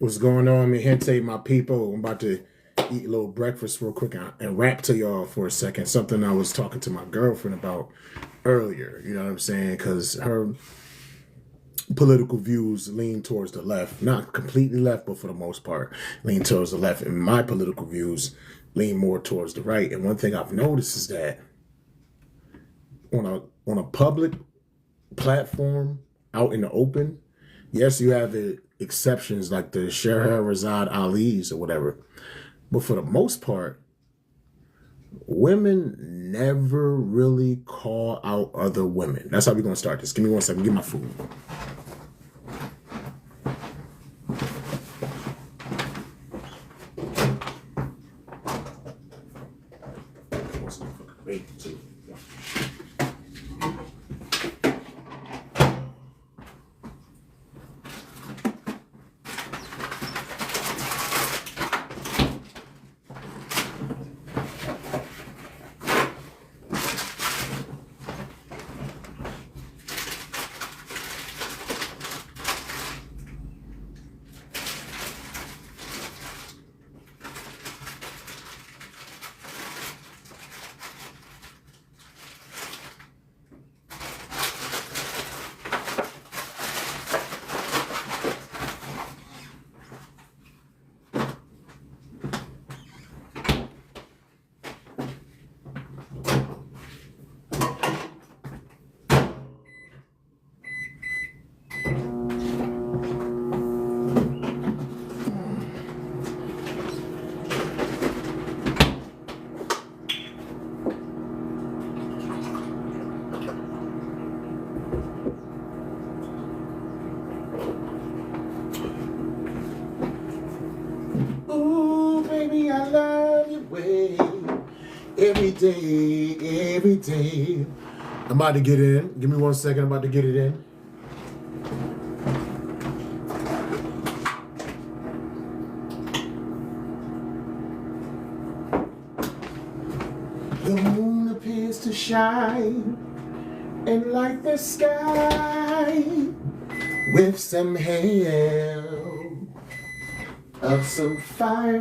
What's going on, mi gente, my people? I'm about to eat a little breakfast real quick and rap to y'all for a second. Something I was talking to my girlfriend about earlier. You know what I'm saying? Because her political views lean towards the left, not completely left, but for the most part, lean towards the left. And my political views lean more towards the right. And one thing I've noticed is that on a public platform out in the open, yes, you have the exceptions like the Scheherazade Ali's or whatever. But for the most part, women never really call out other women. That's how we're going to start this. Give me 1 second. Get my food. Wait, too. Ooh, baby, I love your way. Every day, every day. I'm about to get it in. Give me 1 second. I'm about to get it in. The moon appears to shine and light the sky with some hail of some fireflies.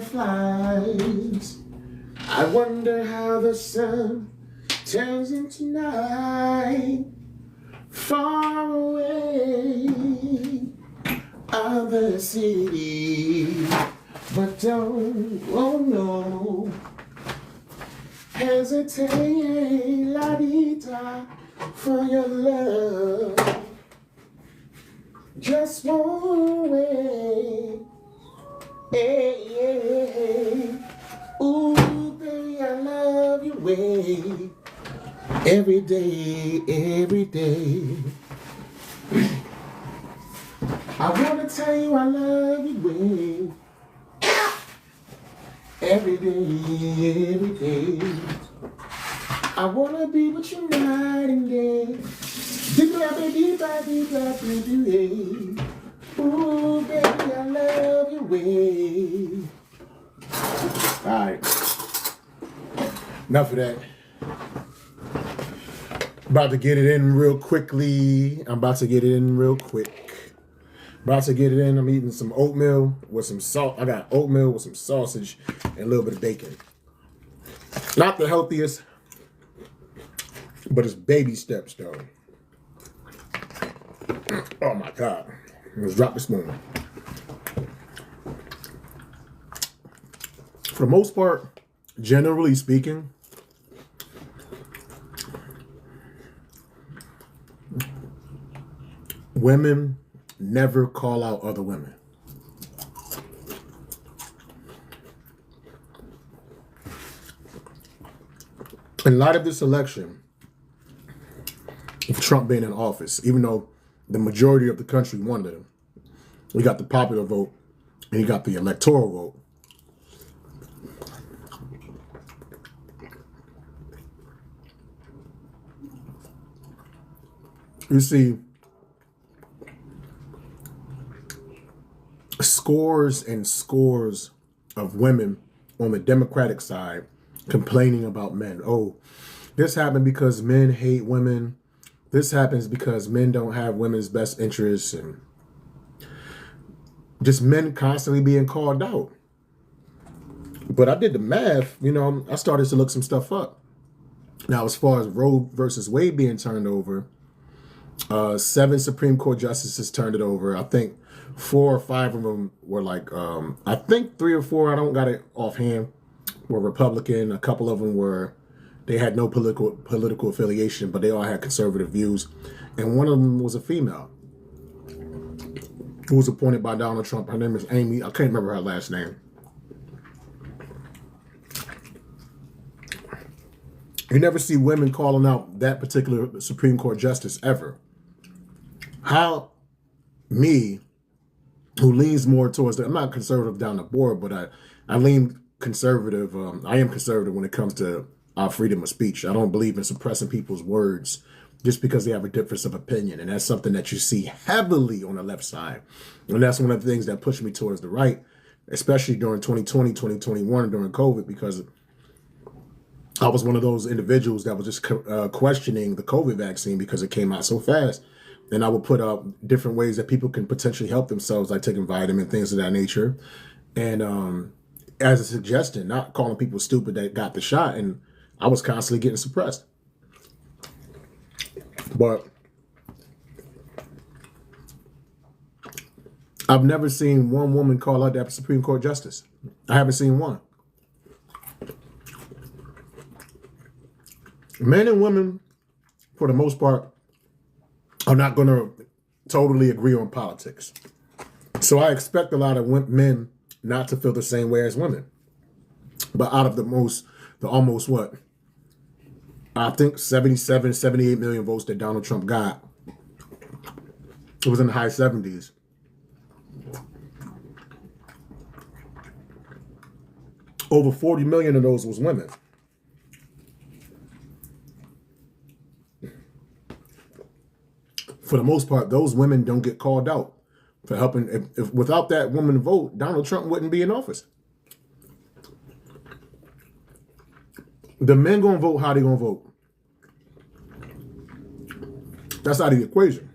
I wonder how the sun turns into night far away of the city. But don't, oh no, hesitate, la-di-da, for your love. Just won't wait. Hey, hey, hey. Ooh, baby, I love your way. Every day, every day. I wanna tell you I love your way. Every day, every day. I wanna be with you night and day. Ooh, baby, I love your way. Alright. Enough of that. About to get it in real quickly. About to get it in real quick. About to get it in. I'm eating some oatmeal with some salt. I got oatmeal with some sausage and a little bit of bacon. Not the healthiest, but it's baby steps though. Oh my God. Let's drop the spoon. For the most part, generally speaking, women never call out other women. In light of this election, of Trump being in office, even though the majority of the country wanted him, we got the popular vote and you got the electoral vote. You see, scores and scores of women on the Democratic side complaining about men. Oh, this happened because men hate women. This happens because men don't have women's best interests. And just men constantly being called out. But I did the math, I started to look some stuff up. Now, as far as Roe versus Wade being turned over, 7 Supreme Court justices turned it over. I think 4 or 5 of them were like, I think 3 or 4, I don't got it offhand, were Republican. A couple of them they had no political affiliation, but they all had conservative views. And one of them was a female who was appointed by Donald Trump. Her name is Amy. I can't remember her last name. You never see women calling out that particular Supreme Court justice ever. How me, who leans more towards I'm not conservative down the board, but I lean conservative. I am conservative when it comes to our freedom of speech. I don't believe in suppressing people's words just because they have a difference of opinion. And that's something that you see heavily on the left side. And that's one of the things that pushed me towards the right, especially during 2020, 2021, during COVID, because I was one of those individuals that was just questioning the COVID vaccine because it came out so fast. And I would put up different ways that people can potentially help themselves, like taking vitamin, things of that nature. And as a suggestion, not calling people stupid that got the shot. And I was constantly getting suppressed. But I've never seen one woman call out that Supreme Court justice. I haven't seen one. Men and women, for the most part, are not going to totally agree on politics. So I expect a lot of men not to feel the same way as women. But out of the almost what? I think 77, 78 million votes that Donald Trump got, it was in the high 70s. Over 40 million of those was women. For the most part, those women don't get called out for helping. If without that woman vote, Donald Trump wouldn't be in office. The men gonna vote how they gonna vote. That's out of the equation.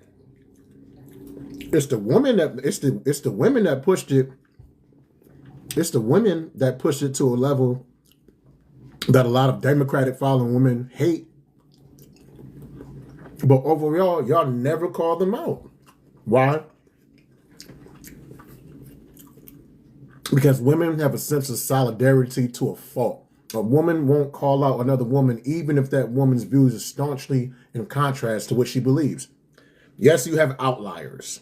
It's the women that pushed it. It's the women that pushed it to a level that a lot of Democratic following women hate. But overall, y'all never call them out. Why? Because women have a sense of solidarity to a fault. A woman won't call out another woman even if that woman's views are staunchly in contrast to what she believes. Yes, you have outliers.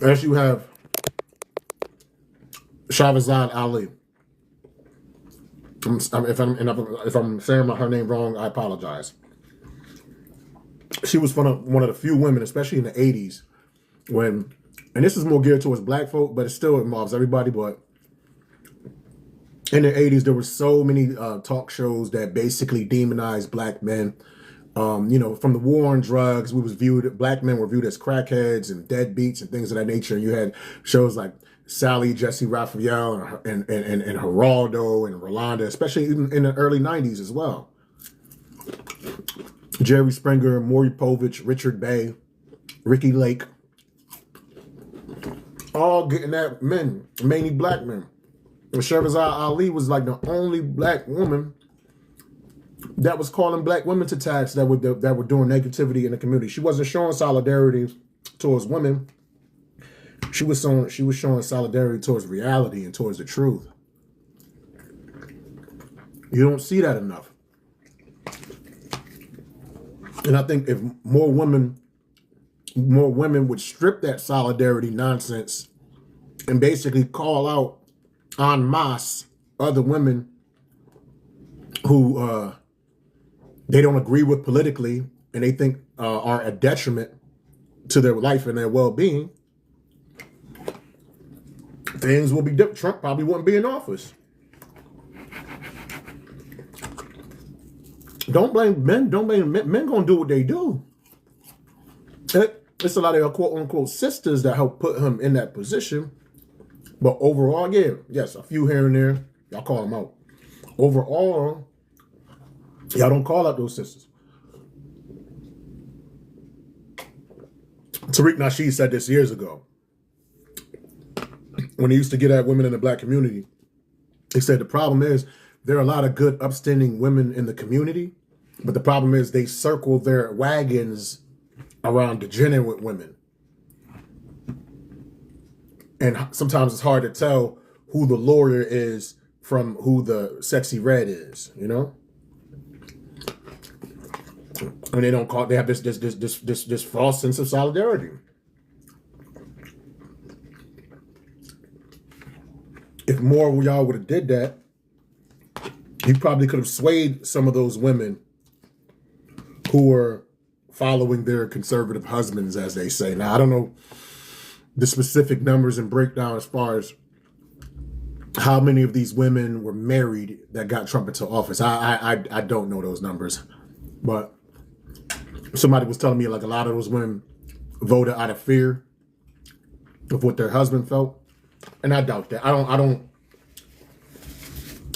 As you have Shahrazad Ali. If I'm saying her name wrong, I apologize. She was one of the few women, especially in the 80s, and this is more geared towards black folk, but it still involves everybody. But in the 80s, there were so many talk shows that basically demonized black men. From the war on drugs, black men were viewed as crackheads and deadbeats and things of that nature. And you had shows like Sally, Jesse Raphael, and Geraldo and Rolanda, especially even in the early 90s as well. Jerry Springer, Maury Povich, Richard Bay, Ricky Lake, all getting at men, mainly black men. And Shahrazad Ali was like the only black woman that was calling black women to tax that were doing negativity in the community. She wasn't showing solidarity towards women. She was showing solidarity towards reality and towards the truth. You don't see that enough. And I think if more women would strip that solidarity nonsense and basically call out en masse other women who they don't agree with politically and they think are a detriment to their life and their well-being, things will be different. Trump probably wouldn't be in office. Don't blame men. Don't blame men. Men gonna do what they do. It's a lot of quote unquote sisters that help put him in that position. But overall, yes, a few here and there, y'all call them out. Overall, y'all don't call out those sisters. Tariq Nasheed said this years ago when he used to get at women in the black community. He said the problem is there are a lot of good, upstanding women in the community, but the problem is they circle their wagons around degenerate women. And sometimes it's hard to tell who the lawyer is from who the sexy red is, you know? And they have this false sense of solidarity. If more of y'all would have did that, you probably could have swayed some of those women who were following their conservative husbands, as they say. Now, I don't know the specific numbers and breakdown as far as how many of these women were married that got Trump into office. I don't know those numbers, but somebody was telling me like a lot of those women voted out of fear of what their husband felt, and I doubt that. I don't.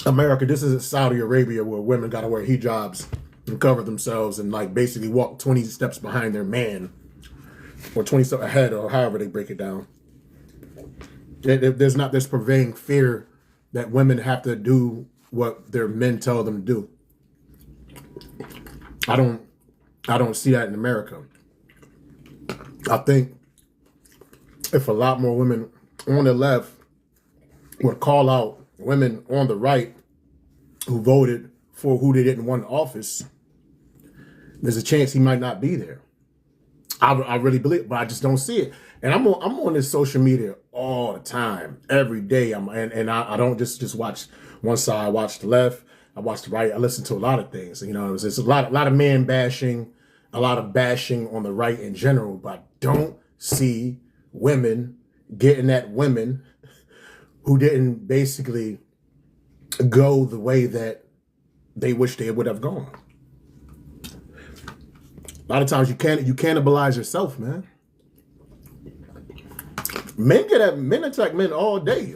America, this isn't Saudi Arabia where women got to wear hijabs and cover themselves and like basically walk 20 steps behind their man or 20 steps ahead, or however they break it down. There's not this pervading fear that women have to do what their men tell them to do. I don't see that in America. I think if a lot more women on the left would call out women on the right who voted for who they didn't want in office, there's a chance he might not be there. I really believe, but I just don't see it. And I'm on this social media all the time, every day. I don't just watch one side. I watch the left. I watch the right. I listen to a lot of things. You know, it's a lot of man bashing, a lot of bashing on the right in general. But I don't see women getting at women who didn't basically go the way that they wish they would have gone. A lot of times you cannibalize yourself, man. Men attack men all day.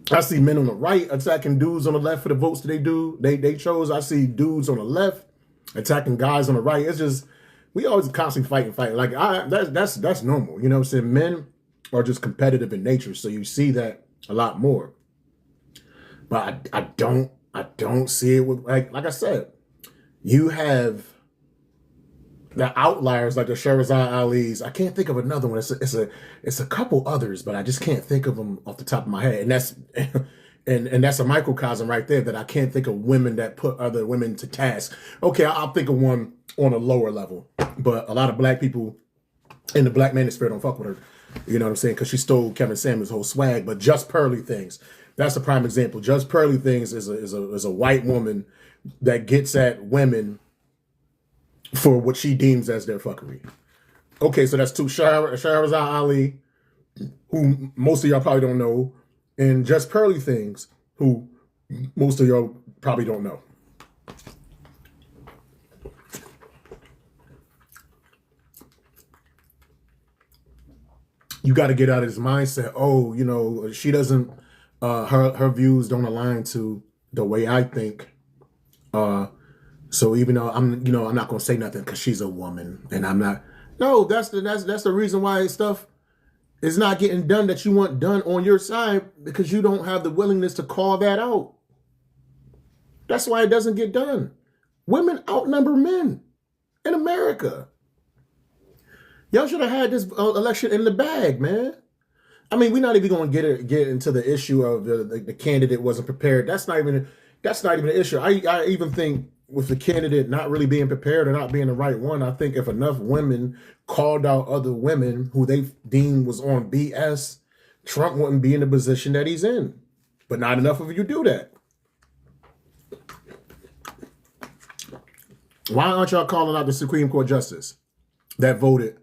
I see men on the right attacking dudes on the left for the votes that they chose. I see dudes on the left attacking guys on the right. It's just, we always constantly fighting. Like that's normal. You know what I'm saying? Men are just competitive in nature, so you see that a lot more. But I don't see it with like I said, you have the outliers like the Sherazade Ali's. I can't think of another one. It's a couple others, but I just can't think of them off the top of my head. And that's and that's a microcosm right there that I can't think of women that put other women to task. Okay, I'll think of one on a lower level, but a lot of black people in the black manosphere don't fuck with her. You know what I'm saying? Because she stole Kevin Samuels' whole swag. But Just Pearly Things, that's a prime example. Just Pearly Things is a white woman that gets at women for what she deems as their fuckery. Okay, so that's two. Sherazade Ali, who most of y'all probably don't know, and Just Pearly Things, who most of y'all probably don't know. You got to get out of this mindset. Oh, you know, she doesn't. Her views don't align to the way I think. So even though I'm not gonna say nothing because she's a woman and I'm not. No, that's the reason why stuff is not getting done that you want done on your side, because you don't have the willingness to call that out. That's why it doesn't get done. Women outnumber men in America. Y'all should have had this election in the bag, man. I mean, we're not even going to get into the issue of the candidate wasn't prepared. That's not even an issue. I even think with the candidate not really being prepared or not being the right one, I think if enough women called out other women who they deemed was on BS, Trump wouldn't be in the position that he's in. But not enough of you do that. Why aren't y'all calling out the Supreme Court justice that voted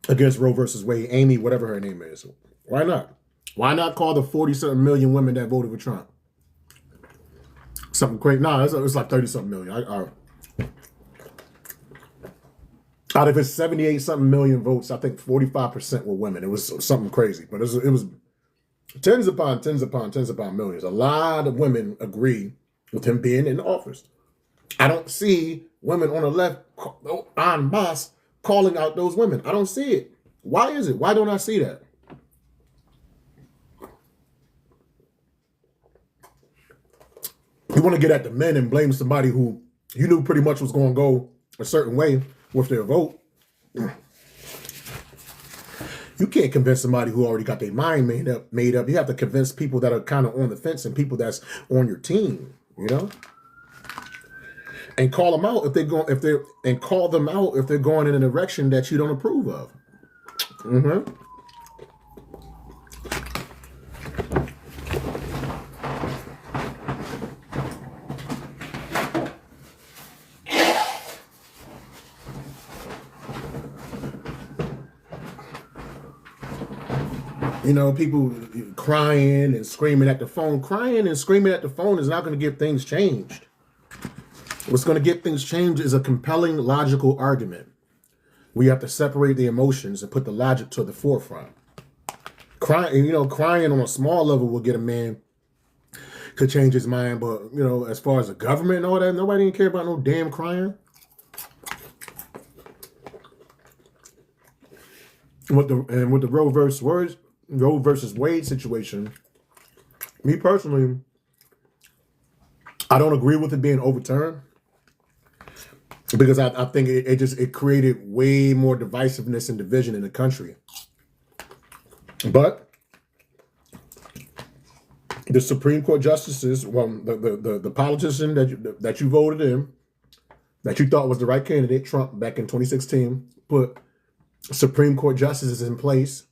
against Roe versus Wade, Amy, whatever her name is? Why not? Why not call the 40-something million women that voted for Trump? Something crazy. No, it's like 30-something million. Out of his 78-something million votes, I think 45% were women. It was something crazy, but it was tens upon millions. A lot of women agree with him being in office. I don't see women on the left en masse calling out those women. I don't see it. Why is it? Why don't I see that? You want to get at the men and blame somebody who you knew pretty much was going to go a certain way with their vote. You can't convince somebody who already got their mind made up. You have to convince people that are kind of on the fence and people that's on your team, you know? And call them out and call them out if they're going in a direction that you don't approve of. Mm-hmm. You know, people crying and screaming at the phone. Crying and screaming at the phone is not going to get things changed. What's going to get things changed is a compelling, logical argument. We have to separate the emotions and put the logic to the forefront. Crying on a small level will get a man to change his mind, but as far as the government and all that, nobody didn't care about no damn crying. With the Roe versus Wade situation, me personally, I don't agree with it being overturned because I think it created way more divisiveness and division in the country. But the Supreme Court justices, the politician that you voted in, that you thought was the right candidate, Trump, back in 2016, put Supreme Court justices in place.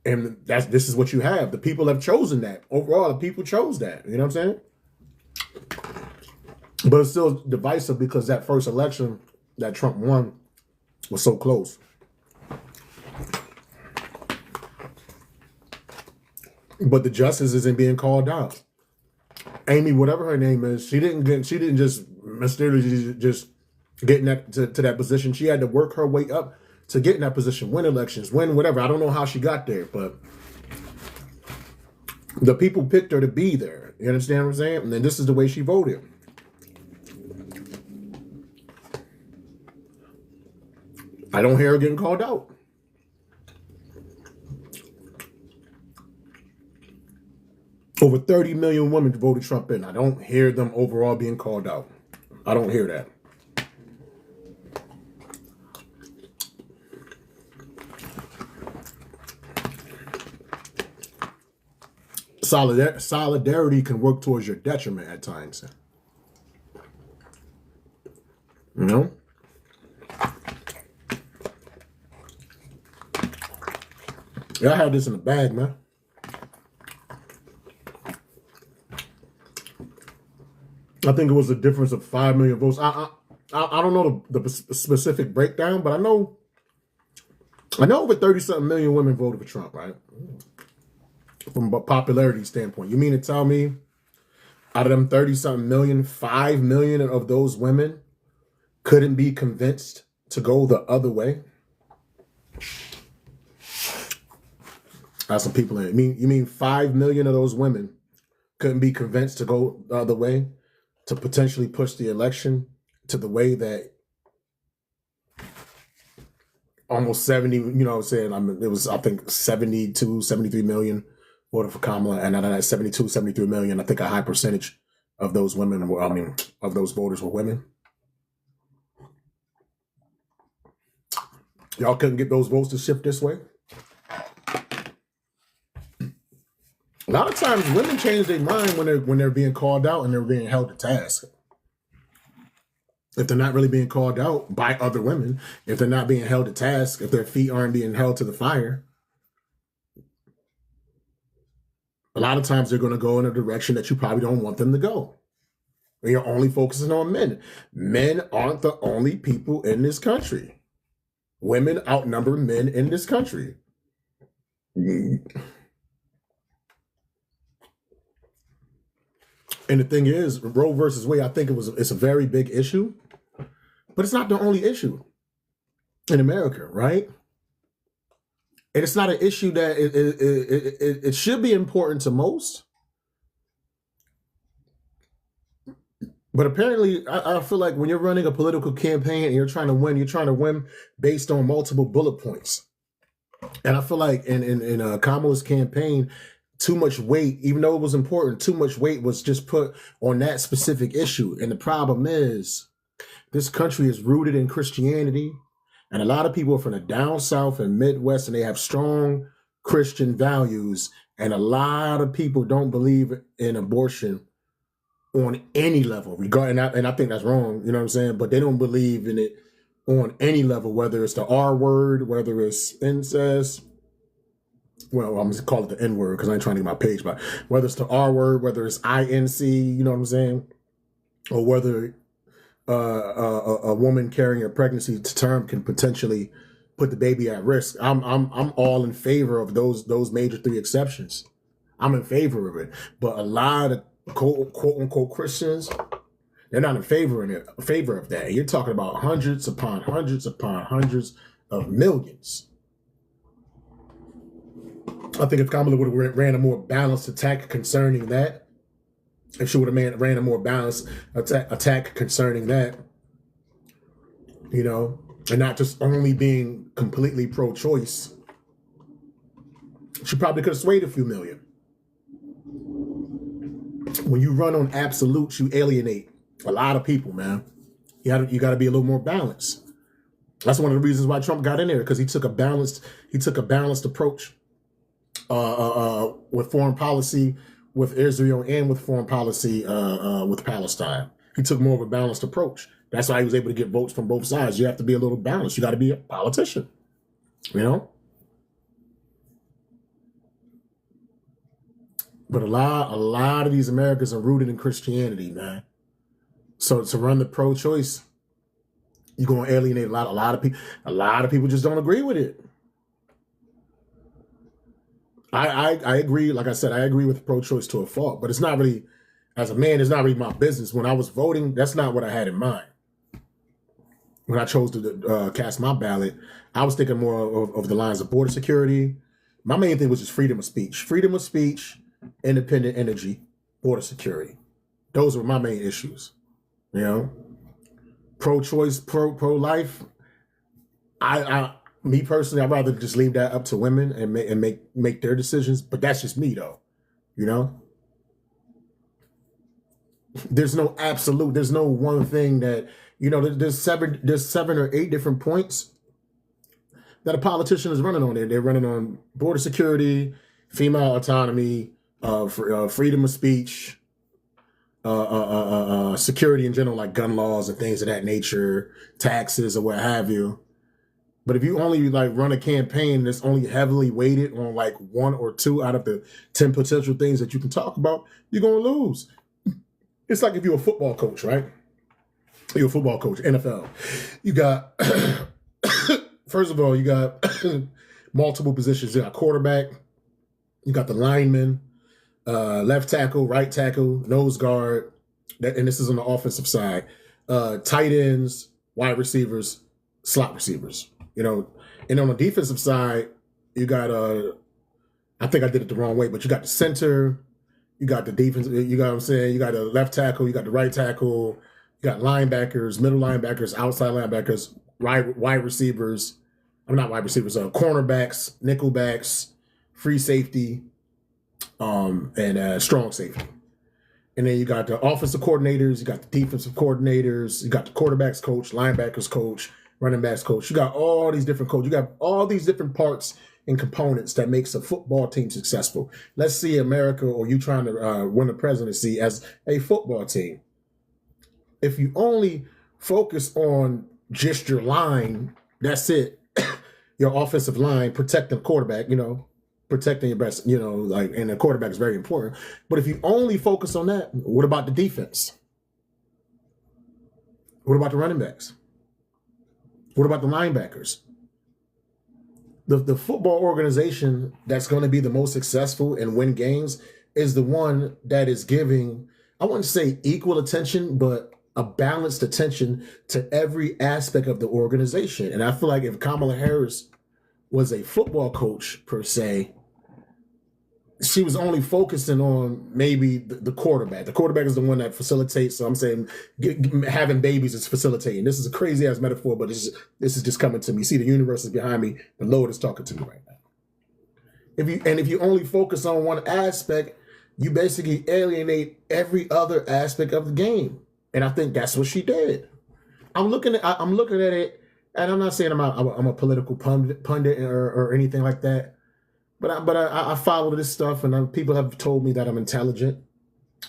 And this is what you have. The people have chosen that. Overall, the people chose that. You know what I'm saying? But it's still divisive because that first election that Trump won was so close. But the justice isn't being called out. Amy, whatever her name is, she didn't just mysteriously just get to that position. She had to work her way up to get in that position, win elections, win whatever. I don't know how she got there, but the people picked her to be there. You understand what I'm saying? And then this is the way she voted. I don't hear her getting called out. Over 30 million women voted Trump in. I don't hear them overall being called out. I don't hear that. Solidarity can work towards your detriment at times. You know? Yeah, I had this in the bag, man. I think it was a difference of 5 million votes. I don't know the specific breakdown, but I know over 30-something million women voted for Trump, right? From a popularity standpoint. You mean to tell me out of them 30-something million, 5 million of those women couldn't be convinced to go the other way? That's some people in it. You mean 5 million of those women couldn't be convinced to go the other way to potentially push the election to the way that almost 70, it was, I think, 72, 73 million voted for Kamala, and out of that 72, 73 million, I think a high percentage of those women of those voters were women. Y'all couldn't get those votes to shift this way? A lot of times women change their mind when they're being called out and they're being held to task. If they're not really being called out by other women, if they're not being held to task, if their feet aren't being held to the fire, a lot of times they're going to go in a direction that you probably don't want them to go. And you're only focusing on men. Men aren't the only people in this country. Women outnumber men in this country. And the thing is, Roe versus Wade, I think it's a very big issue, but it's not the only issue in America, right? And it's not an issue that it should be important to most. But apparently, I feel like when you're running a political campaign and you're trying to win based on multiple bullet points. And I feel like in Kamala's campaign, too much weight, even though it was important, too much weight was just put on that specific issue. And the problem is, this country is rooted in Christianity, and a lot of people are from the down south and Midwest, and they have strong Christian values. And a lot of people don't believe in abortion on any level, regarding that, and I think that's wrong, you know what I'm saying? But they don't believe in it on any level, whether it's the R word, whether it's incest. Well, I'm just call it the N word because I ain't trying to get my page, but whether it's the R word, whether it's INC, you know what I'm saying, or whether a woman carrying a pregnancy to term can potentially put the baby at risk. I'm all in favor of those major three exceptions. I'm in favor of it, but a lot of quote unquote Christians, they're not in favor of that. You're talking about hundreds upon hundreds upon hundreds of millions. I think if Kamala would have ran a more balanced attack concerning that, if she would have ran a more balanced attack concerning that, you know, and not just only being completely pro-choice, she probably could have swayed a few million. When you run on absolutes, you alienate a lot of people, man. You got to be a little more balanced. That's one of the reasons why Trump got in there, because he took a balanced approach with foreign policy with Israel and with foreign policy with Palestine. He took more of a balanced approach. That's why he was able to get votes from both sides. You have to be a little balanced. You got to be a politician, you know? But a lot of these Americans are rooted in Christianity, man. So to run the pro-choice, you're going to alienate a lot of people. A lot of people just don't agree with it. I agree. Like I said, I agree with pro-choice to a fault, but it's not really, as a man, it's not really my business. When I was voting, that's not what I had in mind. When I chose to cast my ballot, I was thinking more of the lines of border security. My main thing was just freedom of speech, independent energy, border security. Those were my main issues. You know, pro-choice, pro-life. Me personally, I'd rather just leave that up to women and make their decisions. But that's just me, though. You know, there's no absolute. There's no one thing that, you know. There's 7 or 8 different points that a politician is running on. They're running on border security, female autonomy, freedom of speech, security in general, like gun laws and things of that nature, taxes or what have you. But if you only like run a campaign that's only heavily weighted on like 1 or 2 out of the 10 potential things that you can talk about, you're going to lose. It's like if you're a football coach, right? You're a football coach, NFL. You got, first of all, you got multiple positions. You got quarterback, you got the lineman, left tackle, right tackle, nose guard, and this is on the offensive side, tight ends, wide receivers, slot receivers. You know, and on the defensive side, you got I think I did it the wrong way, but you got the center, you got the defense, you got what I'm saying, you got the left tackle, you got the right tackle, you got linebackers, middle linebackers, outside linebackers, wide receivers, I'm not wide receivers, cornerbacks, nickelbacks, free safety, and strong safety. And then you got the offensive coordinators, you got the defensive coordinators, you got the quarterbacks coach, linebackers coach, running backs coach. You got all these different coaches. You got all these different parts and components that makes a football team successful. Let's see America, or you trying to win the presidency as a football team. If you only focus on just your line, that's it. Your offensive line, protecting the quarterback, you know, protecting your best, you know, like, and the quarterback is very important. But if you only focus on that, what about the defense? What about the running backs? What about the linebackers? The football organization that's going to be the most successful and win games is the one that is giving, I wouldn't say equal attention, but a balanced attention to every aspect of the organization. And I feel like if Kamala Harris was a football coach per se, she was only focusing on maybe the quarterback. The quarterback is the one that facilitates. So I'm saying having babies is facilitating. This is a crazy ass metaphor, but this is just coming to me. See, the universe is behind me. The Lord is talking to me right now. If you only focus on one aspect, you basically alienate every other aspect of the game. And I think that's what she did. I'm looking at it, and I'm not saying I'm a political pundit or anything like that. But I follow this stuff, and people have told me that I'm intelligent,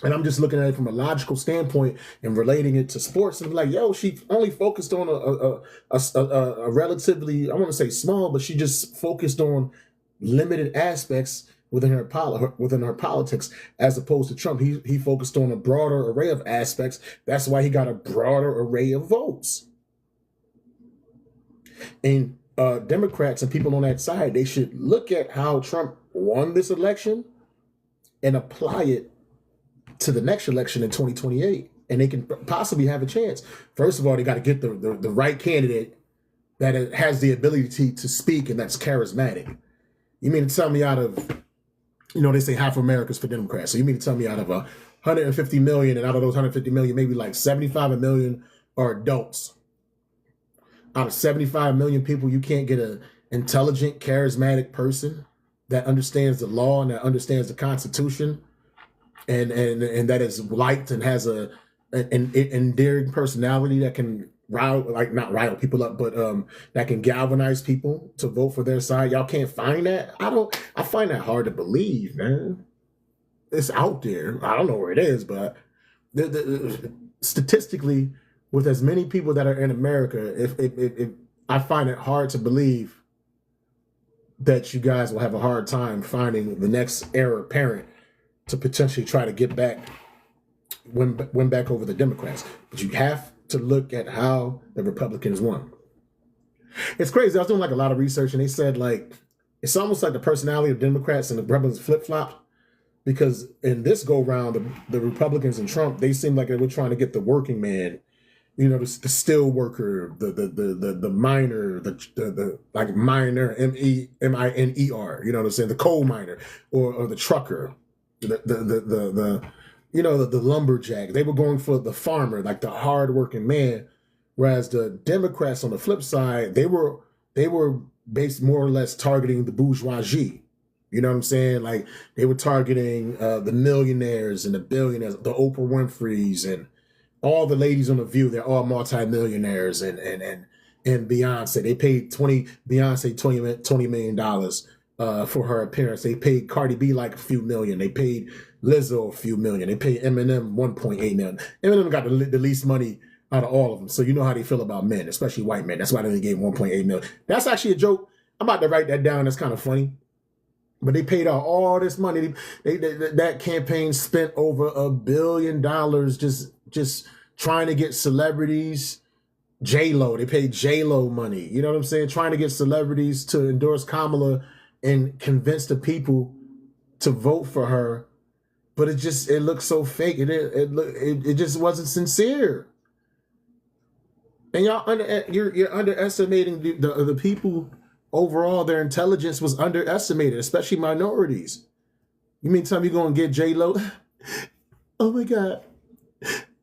and I'm just looking at it from a logical standpoint and relating it to sports. And I'm like, yo, she only focused on a relatively, I want to say small, but she just focused on limited aspects within her politics, as opposed to Trump. He focused on a broader array of aspects. That's why he got a broader array of votes. And Democrats and people on that side, they should look at how Trump won this election and apply it to the next election in 2028, and they can possibly have a chance. First of all, they got to get the right candidate that has the ability to speak and that's charismatic. You mean to tell me out of, they say half of America's for Democrats. So you mean to tell me out of 150 million, and out of those 150 million, maybe like 75 million are adults. Out of 75 million people, you can't get an intelligent, charismatic person that understands the law and that understands the Constitution and that is liked and has an endearing personality that can not rile people up, but that can galvanize people to vote for their side. Y'all can't find that? I find that hard to believe, man. It's out there. I don't know where it is, but statistically, with as many people that are in America, if I find it hard to believe that you guys will have a hard time finding the next heir apparent to potentially try to get back, win back over the Democrats. But you have to look at how the Republicans won. It's crazy. I was doing like a lot of research, and they said like it's almost like the personality of Democrats and the Republicans flip-flopped, because in this go round, the Republicans and Trump, they seem like they were trying to get the working man, the steel worker, the miner, the like miner, M-I-N-E-R, you know what I'm saying, the coal miner, or the trucker, the lumberjack. They were going for the farmer, like the hardworking man, whereas the Democrats on the flip side, they were based more or less targeting the bourgeoisie. You know what I'm saying? Like they were targeting the millionaires and the billionaires, the Oprah Winfrey's and all the ladies on The View. They're all multimillionaires, and Beyonce. They paid Beyonce $20 million for her appearance. They paid Cardi B like a few million. They paid Lizzo a few million. They paid Eminem 1.8 million. Eminem got the least money out of all of them. So you know how they feel about men, especially white men. That's why they only gave 1.8 million. That's actually a joke. I'm about to write that down. That's kind of funny. But they paid out all this money. That campaign spent over $1 billion just trying to get celebrities. J-Lo, they paid J-Lo money. You know what I'm saying? Trying to get celebrities to endorse Kamala and convince the people to vote for her. But it looked so fake. It just wasn't sincere. And you're underestimating the people. Overall, their intelligence was underestimated, especially minorities. You mean tell me you're going to get J-Lo? Oh my God,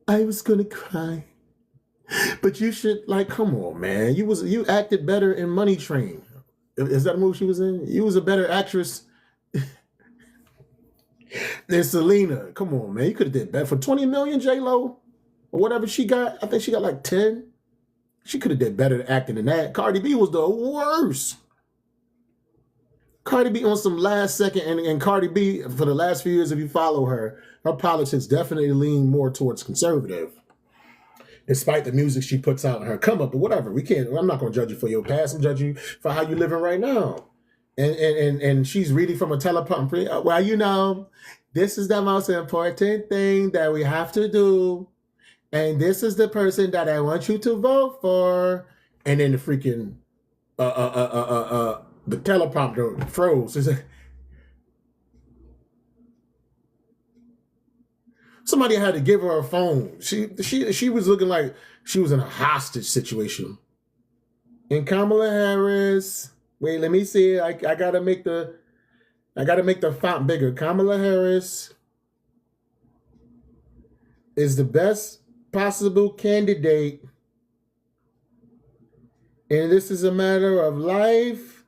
I was going to cry. But you should, come on, man. You acted better in Money Train. Is that a movie she was in? You was a better actress than Selena. Come on, man. You could have did better. For 20 million, J-Lo, or whatever she got, I think she got like 10. She could have did better at acting than that. Cardi B was the worst. Cardi B on some last second, and Cardi B, for the last few years, if you follow her politics definitely lean more towards conservative. Despite the music she puts out in her come up, but whatever. I'm not going to judge you for your past. I'm judging you for how you living right now. And she's reading from a teleprompter. Well, this is the most important thing that we have to do. And this is the person that I want you to vote for. And then the freaking the teleprompter froze. It's like, somebody had to give her a phone. She was looking like she was in a hostage situation. And Kamala Harris, wait, let me see. I gotta make the I got to make the font bigger. Kamala Harris is the best possible candidate, and this is a matter of life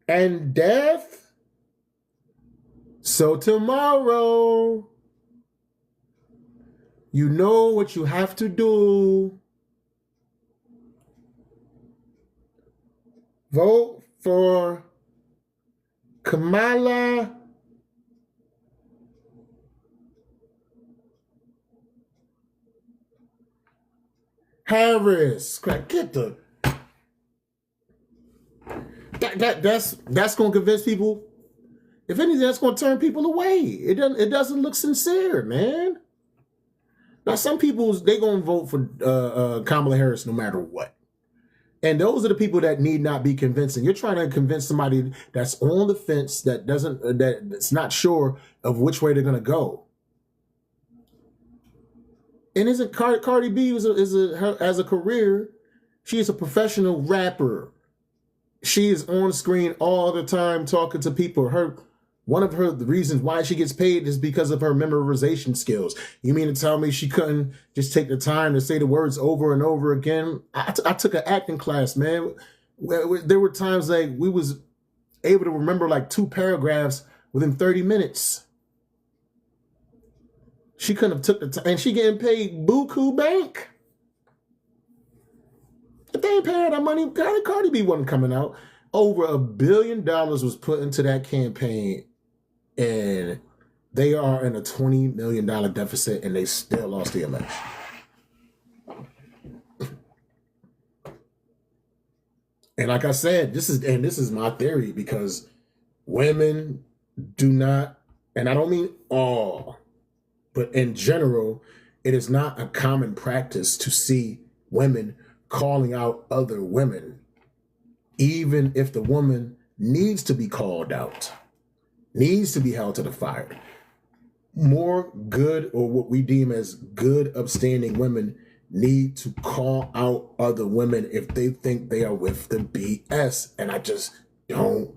and death. So tomorrow, you know what you have to do. Vote for Kamala Harris. Get the that's gonna convince people. If anything, that's gonna turn people away. It doesn't look sincere, man. Now some people they gonna vote for Kamala Harris no matter what. And those are the people that need not be convincing. You're trying to convince somebody that's on the fence that's not sure of which way they're gonna go. And isn't Cardi B as a career? She is a professional rapper. She is on screen all the time talking to people. One of the reasons why she gets paid is because of her memorization skills. You mean to tell me she couldn't just take the time to say the words over and over again? I took an acting class, man. There were times like we was able to remember like 2 paragraphs within 30 minutes. She couldn't have took the time, and she getting paid buku bank. If they ain't paying that money, Cardi B wasn't coming out. Over $1 billion was put into that campaign, and they are in a $20 million deficit, and they still lost the election. And like I said, this is my theory, because women do not, and I don't mean all, but in general, it is not a common practice to see women calling out other women, even if the woman needs to be called out, needs to be held to the fire. More good, or what we deem as good, upstanding women need to call out other women if they think they are with the BS. And I just don't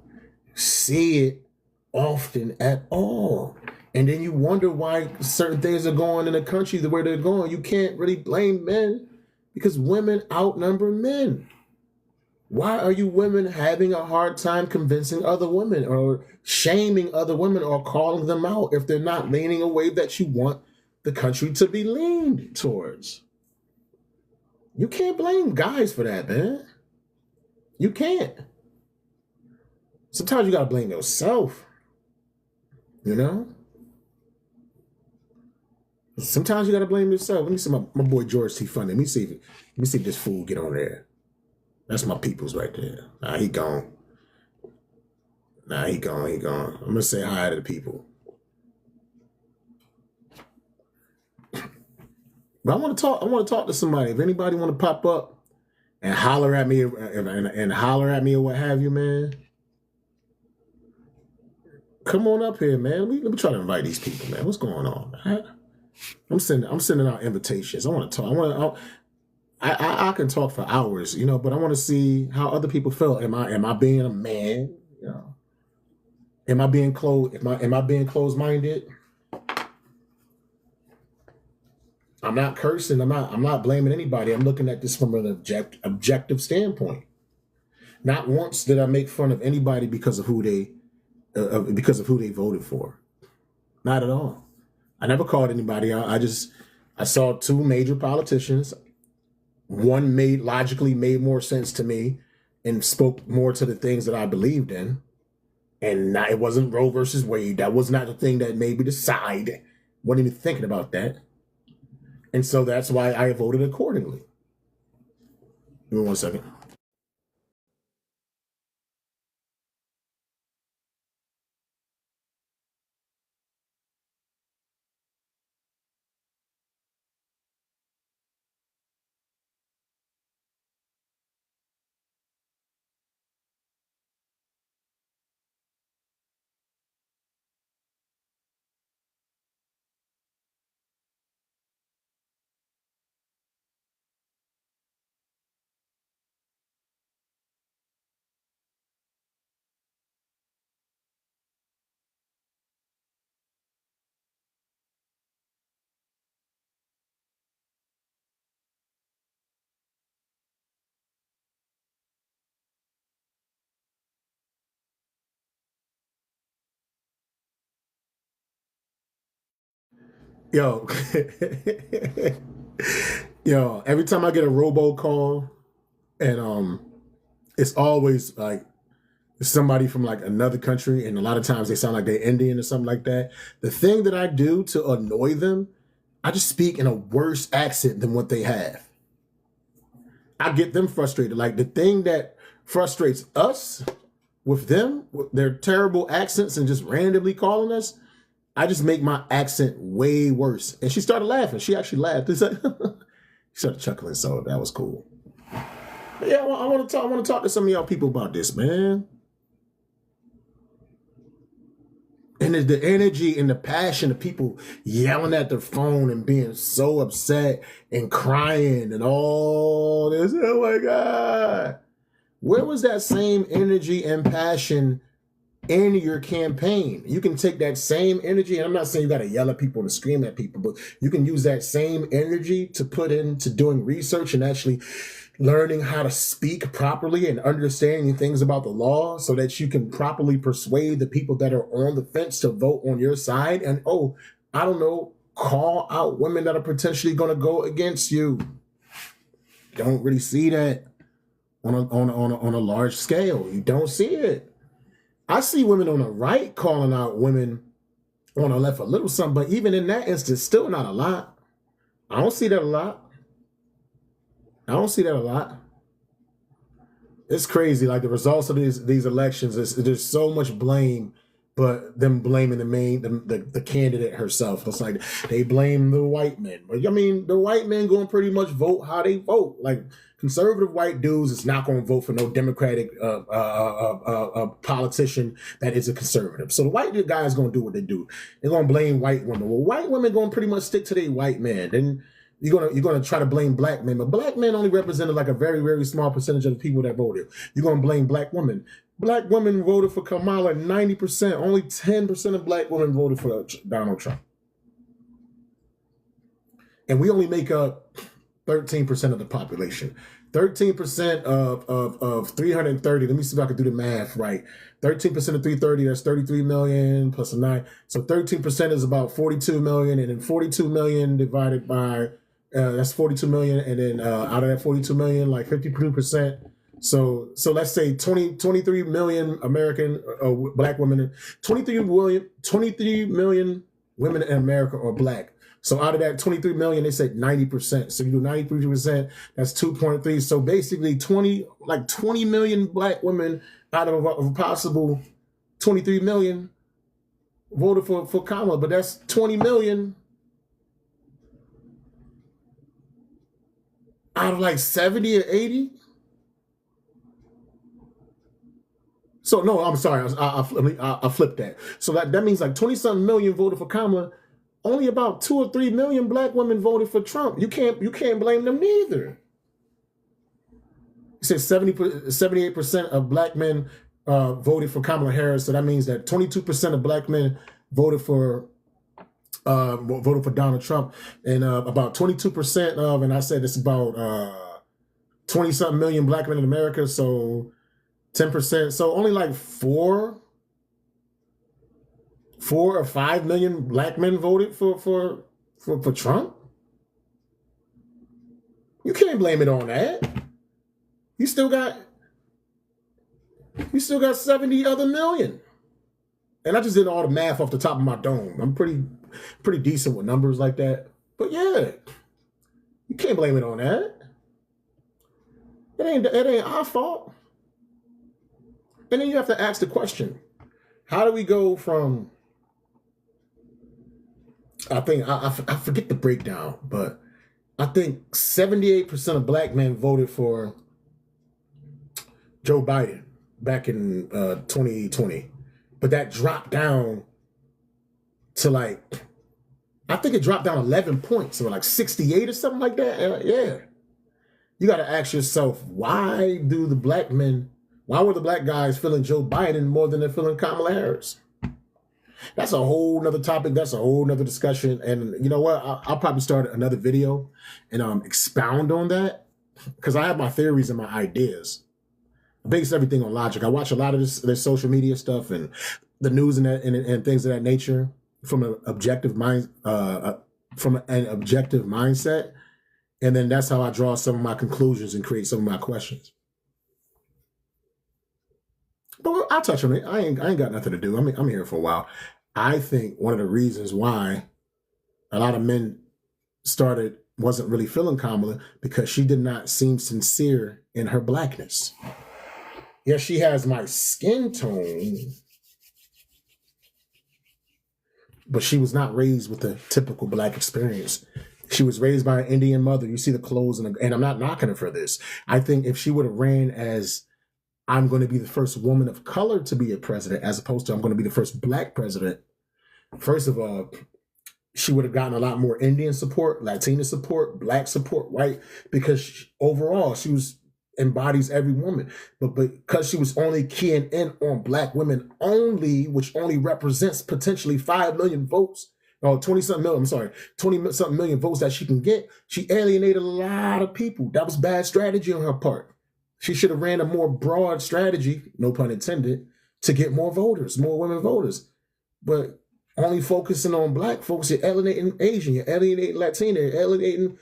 see it often at all. And then you wonder why certain things are going in the country the way they're going. You can't really blame men, because women outnumber men. Why are you women having a hard time convincing other women, or shaming other women, or calling them out if they're not leaning a way that you want the country to be leaned towards? You can't blame guys for that, man. You can't. Sometimes you gotta blame yourself. You know? Sometimes you gotta blame yourself. Let me see my boy George T. Funny. Let me see if this fool get on there. That's my peoples right there. Nah, he gone. He gone. I'm gonna say hi to the people. But I want to talk to somebody. If anybody want to pop up and holler at me, and holler at me or what have you, man, come on up here, man. Let me try to invite these people, man. What's going on, man? I'm sending out invitations. I want to talk. I can talk for hours, but I want to see how other people feel. Am I being a man? Am I being closed? Am I being closed minded? I'm not cursing. I'm not blaming anybody. I'm looking at this from an objective standpoint. Not once did I make fun of anybody because of who they voted for. Not at all. I never called anybody out. I saw 2 major politicians. One logically made more sense to me and spoke more to the things that I believed in. And it wasn't Roe versus Wade. That was not the thing that made me decide. Wasn't even thinking about that. And so that's why I voted accordingly. Give me 1 second. Yo, yo, every time I get a robocall and it's always like somebody from like another country, and a lot of times they sound like they're Indian or something like that. The thing that I do to annoy them, I just speak in a worse accent than what they have. I get them frustrated. Like the thing that frustrates us with them, with their terrible accents and just randomly calling us, I just make my accent way worse. And she started laughing. She actually laughed. It's like, she started chuckling, so that was cool. But yeah, I want to talk to some of y'all people about this, man. And the energy and the passion of people yelling at their phone and being so upset and crying and all this. Oh my God. Where was that same energy and passion in your campaign? You can take that same energy, and I'm not saying you got to yell at people and scream at people, but you can use that same energy to put into doing research and actually learning how to speak properly and understanding things about the law so that you can properly persuade the people that are on the fence to vote on your side. And, oh, I don't know, call out women that are potentially going to go against you. Don't really see that on a large scale. You don't see it. I see women on the right calling out women on the left a little something, but even in that instance, still not a lot. I don't see that a lot. It's crazy. Like the results of these elections, there's so much blame, but them blaming the candidate herself. It's like they blame the white men. But I mean, the white men going to pretty much vote how they vote. Like conservative white dudes is not going to vote for no Democratic politician that is a conservative. So the white guys going to do what they do. They're going to blame white women. Well, white women going to pretty much stick to their white men. Then you're gonna try to blame black men, but black men only represented like a very, very small percentage of the people that voted. You're gonna blame black women. Black women voted for Kamala 90%. Only 10% of black women voted for Donald Trump. And we only make up 13% of the population. 13% of 330. Let me see if I can do the math right. 13% of 330, that's 33 million plus a 9. So 13% is about 42 million, and then 42 million divided by that's 42 million, and then out of that 42 million, like 52%. So let's say 23 million American black women, 23 million women in America are black. So out of that 23 million, they said 90%. So you do 93%, that's 2.3. So basically 20 million black women out of a possible 23 million voted for Kamala, but that's 20 million out of like 70 or 80. So no, I'm sorry, I flipped that. So that means like 20-something million voted for Kamala. Only about 2 or 3 million black women voted for Trump. You can't blame them neither. He said 78% of black men voted for Kamala Harris. So that means that 22% of black men voted for Donald Trump, and about 22% of, and I said it's about 20-something million black men in America. So 10%. So only like 4 or 5 million black men voted for Trump. You can't blame it on that. You still got 70 other million. And I just did all the math off the top of my dome. I'm pretty decent with numbers like that. But yeah, you can't blame it on that. It ain't our fault. And then you have to ask the question, how do we go from, I think, I forget the breakdown, but I think 78% of black men voted for Joe Biden back in 2020. But that dropped down to like, I think it dropped down 11 points, or like 68 or something like that. Yeah. You got to ask yourself, why were the black guys feeling Joe Biden more than they're feeling Kamala Harris? That's a whole nother topic. That's a whole nother discussion. And you know what? I'll probably start another video and expound on that, because I have my theories and my ideas. I base everything on logic. I watch a lot of this social media stuff and the news and things of that nature from an objective from an objective mindset. And then that's how I draw some of my conclusions and create some of my questions. But I'll touch on it. I ain't got nothing to do. I'm here for a while. I think one of the reasons why a lot of men wasn't really feeling Kamala because she did not seem sincere in her blackness. Yes, she has my skin tone, but she was not raised with the typical black experience. She was raised by an Indian mother. You see the clothes, and I'm not knocking her for this. I think if she would have ran as I'm going to be the first woman of color to be a president, as opposed to I'm going to be the first black president, first of all, she would have gotten a lot more Indian support, Latina support, black support, white, because overall she embodies every woman. But because she was only keying in on black women only, which only represents potentially 5 million votes, or 20-something million, I'm sorry, 20-something million votes that she can get, she alienated a lot of people. That was bad strategy on her part. She should have ran a more broad strategy, no pun intended, to get more voters, more women voters. But only focusing on black folks, you're alienating Asian, you're alienating Latina, you're alienating,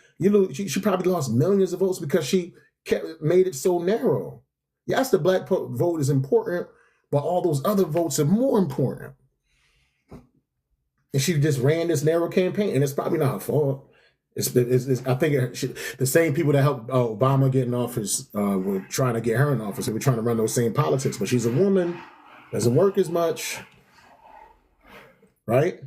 she probably lost millions of votes because she made it so narrow. Yes, the black vote is important, but all those other votes are more important. And she just ran this narrow campaign, and it's probably not her fault. I think the same people that helped Obama get in office were trying to get her in office. They were trying to run those same politics, but she's a woman, doesn't work as much. Right?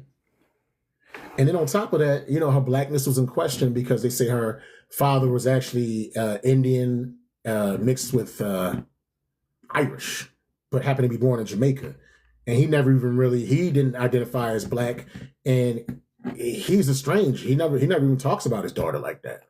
And then on top of that, her blackness was in question because they say her father was actually Indian mixed with Irish, but happened to be born in Jamaica. And he didn't identify as black. And he's estranged. He never even talks about his daughter like that.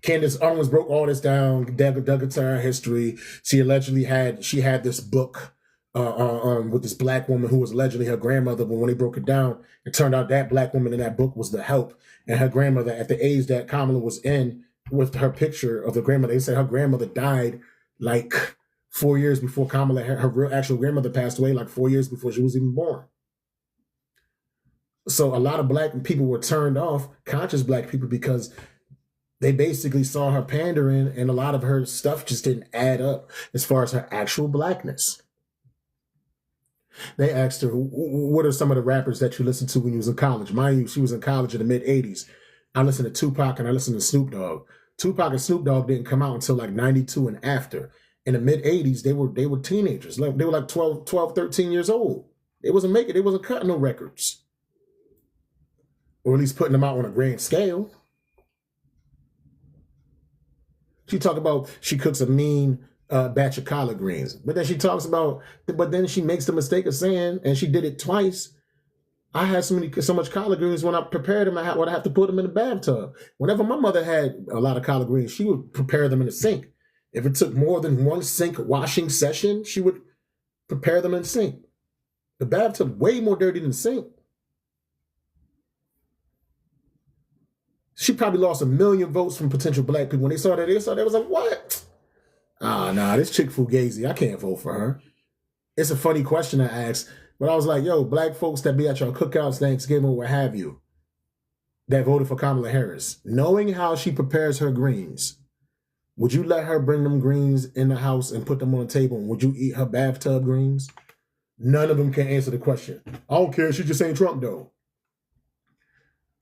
Candace Owens broke all this down, dug into her history. She had this book with this black woman who was allegedly her grandmother, but when they broke it down, it turned out that black woman in that book was the help. And her grandmother, at the age that Kamala was in, with her picture of the grandmother, they said her grandmother died like 4 years before Kamala, her real actual grandmother passed away like 4 years before she was even born. So a lot of black people were turned off, conscious black people, because they basically saw her pandering, and a lot of her stuff just didn't add up as far as her actual blackness. They asked her, what are some of the rappers that you listened to when you was in college? Mind you, she was in college in the mid-'80s. I listened to Tupac and I listened to Snoop Dogg. Tupac and Snoop Dogg didn't come out until like 92 and after. In the mid-'80s, they were teenagers. They were like 12, 13 years old. They wasn't cutting no records. Or at least putting them out on a grand scale. She talked about she cooks a mean batch of collard greens. But then she makes the mistake of saying, and she did it twice, I had so much collard greens when I prepared them, I would have to put them in the bathtub. Whenever my mother had a lot of collard greens, she would prepare them in the sink. If it took more than one sink washing session, she would prepare them in the sink. The bathtub way more dirty than the sink. She probably lost 1 million votes from potential black people. When they saw that, they was like, what? This chick Fugazi, I can't vote for her. It's a funny question I asked, but I was like, yo, black folks that be at your cookouts, Thanksgiving, what have you, that voted for Kamala Harris, knowing how she prepares her greens, would you let her bring them greens in the house and put them on the table? And would you eat her bathtub greens? None of them can answer the question. I don't care. She just ain't Trump, though.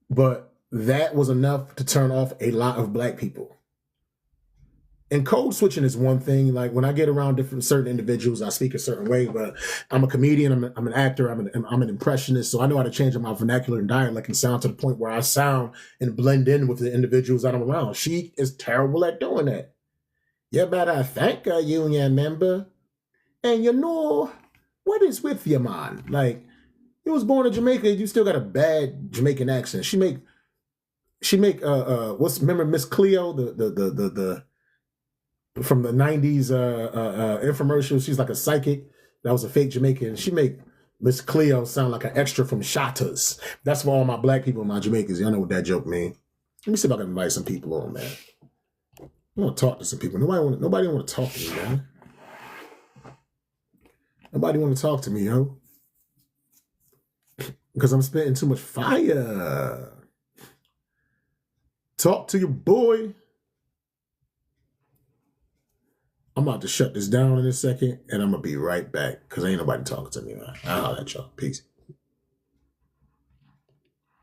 But that was enough to turn off a lot of black people. And code switching is one thing. Like when I get around certain individuals, I speak a certain way. But I'm a comedian. I'm an actor. I'm an impressionist. So I know how to change my vernacular and dialect and sound to the point where I sound and blend in with the individuals that I'm around. She is terrible at doing that. You better thank a union member. And you know, what is with you, man? Like, you was born in Jamaica. You still got a bad Jamaican accent. She make remember Miss Cleo, the from the 90s infomercial. She's like a psychic that was a fake Jamaican. She make Miss Cleo sound like an extra from Shatters. That's for all my black people and my Jamaicans. Y'all know what that joke mean. Let me see if I can invite some people on, man. I want to talk to some people. Nobody want to talk to me, man. Nobody want to talk to me, yo. because I'm spitting too much fire. Talk to your boy. I'm about to shut this down in a second, and I'm going to be right back because ain't nobody talking to me, man. I'll holler at y'all. Peace.